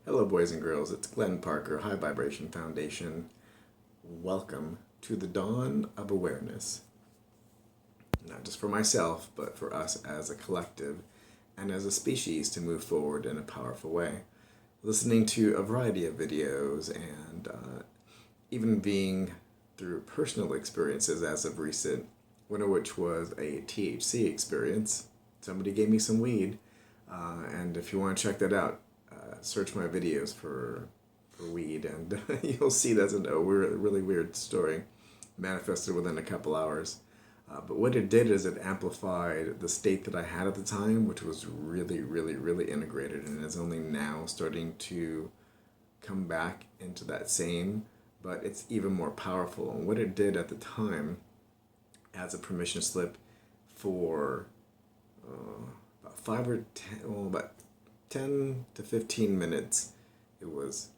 Hello, boys and girls. It's Glenn Parker, High Vibration Foundation. Welcome to the dawn of awareness. Not just for myself, but for us as a collective and as a species to move forward in a powerful way. Listening to a variety of videos and even being through personal experiences as of recent, one of which was a THC experience. Somebody gave me some weed, and if you want to check that out, search my videos for weed, and you'll see that's a really weird story manifested within a couple hours. But what it did is it amplified the state that I had at the time, which was really integrated, and is only now starting to come back into that same, but it's even more powerful. And what it did at the time, as a permission slip for about 5 or 10, well, about 10 to 15 minutes, it was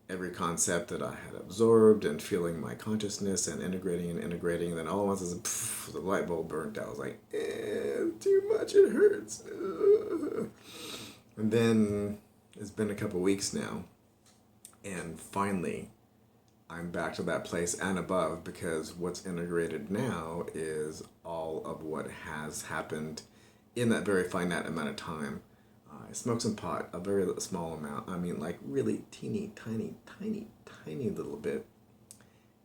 every concept that I had absorbed and feeling my consciousness and integrating, and then all at once the light bulb burnt out. I was like, too much, it hurts. And then it's been a couple weeks now, and finally I'm back to that place and above, because what's integrated now is all of what has happened in that very finite amount of time. I smoked some pot, a very small amount. I mean, like really teeny, tiny little bit.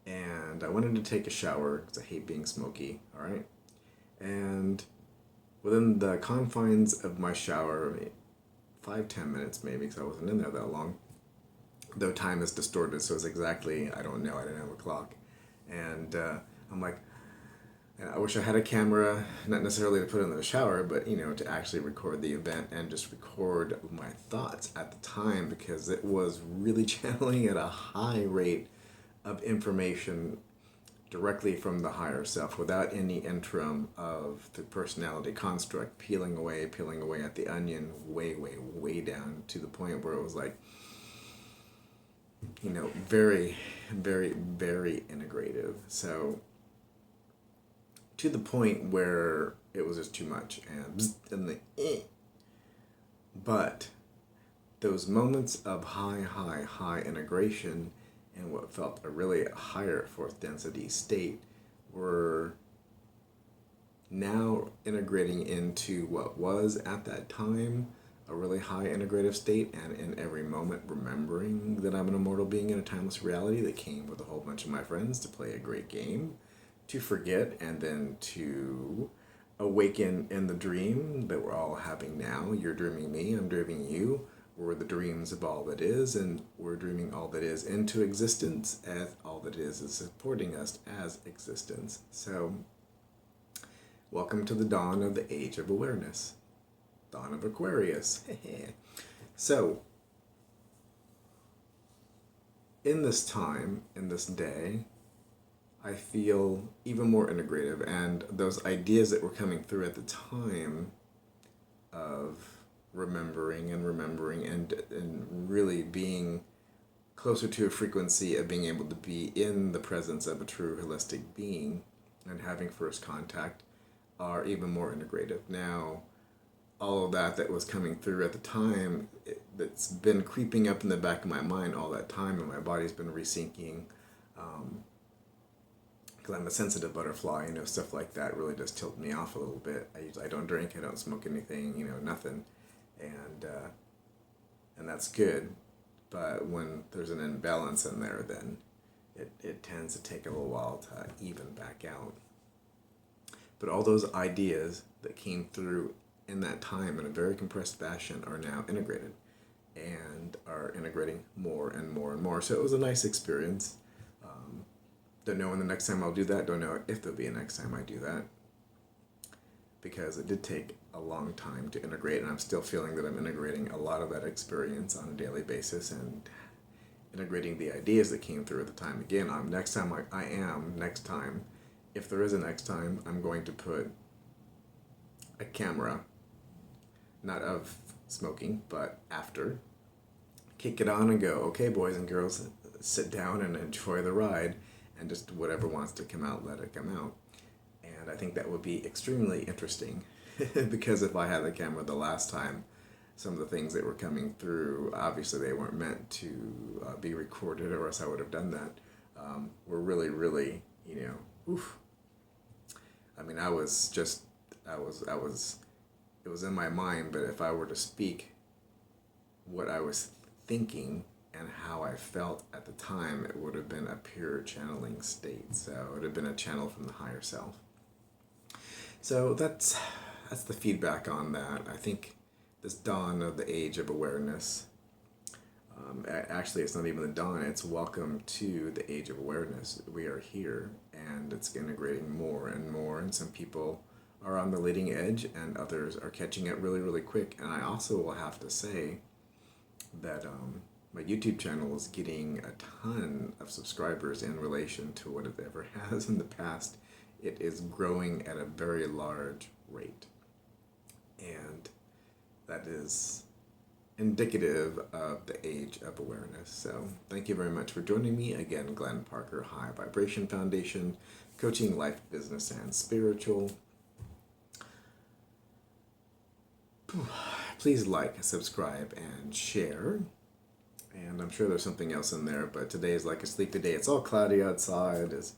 And I wanted to take a shower because I hate being smoky, all right? And within the confines of my shower, 5-10 minutes maybe, because I wasn't in there that long, though time is distorted, so it's exactly, I don't know, I didn't have a clock. And I'm like, I wish I had a camera, not necessarily to put in the shower, but, to actually record the event and just record my thoughts at the time, because it was really channeling at a high rate of information directly from the higher self, without any interim of the personality construct peeling away at the onion, way down, to the point where it was like, very integrative. So, to the point where it was just too much, but those moments of high integration and what felt a really higher fourth density state were now integrating into what was at that time a really high integrative state, and in every moment remembering that I'm an immortal being in a timeless reality that came with a whole bunch of my friends to play a great game, to forget, and then to awaken in the dream that we're all having now. You're dreaming me, I'm dreaming you. We're the dreams of all that is, and we're dreaming all that is into existence, as all that is supporting us as existence. So, welcome to the dawn of the age of awareness. Dawn of Aquarius. So, in this time, in this day, I feel even more integrative, and those ideas that were coming through at the time of remembering and really being closer to a frequency of being able to be in the presence of a true holistic being and having first contact are even more integrative. Now, all of that was coming through at the time, that's been creeping up in the back of my mind all that time, and my body's been resyncing, because I'm a sensitive butterfly, stuff like that really does tilt me off a little bit. I don't drink, I don't smoke anything, nothing, and that's good. But when there's an imbalance in there, then it tends to take a little while to even back out. But all those ideas that came through in that time in a very compressed fashion are now integrated, and are integrating more and more. So it was a nice experience. Don't know when the next time I'll do that. Don't know if there'll be a next time I do that, because it did take a long time to integrate, and I'm still feeling that I'm integrating a lot of that experience on a daily basis, and integrating the ideas that came through at the time. Again, next time, if there is a next time, I'm going to put a camera, not of smoking, but after, kick it on and go, okay, boys and girls, sit down and enjoy the ride, and just whatever wants to come out, let it come out. And I think that would be extremely interesting, because if I had the camera the last time, some of the things that were coming through, obviously they weren't meant to be recorded, or else I would have done that, were really, really, oof. I mean, it was in my mind, but if I were to speak what I was thinking and how I felt at the time, it would have been a pure channeling state. So it would have been a channel from the higher self. So that's the feedback on that. I think this dawn of the age of awareness, actually it's not even the dawn, it's welcome to the age of awareness. We are here, and it's integrating more and more, and some people are on the leading edge and others are catching it really, really quick. And I also will have to say that my YouTube channel is getting a ton of subscribers in relation to what it ever has in the past. It is growing at a very large rate, and that is indicative of the age of awareness. So thank you very much for joining me again. Glenn Parker, High Vibration Foundation, coaching life, business, and spiritual. Please like, subscribe, and share. And I'm sure there's something else in there, but today is like a sleepy day. It's all cloudy outside. It's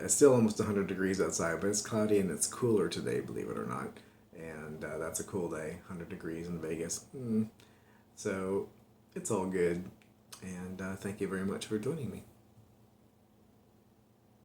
still almost 100 degrees outside, but it's cloudy and it's cooler today, believe it or not. And that's a cool day, 100 degrees in Vegas. So it's all good. And thank you very much for joining me.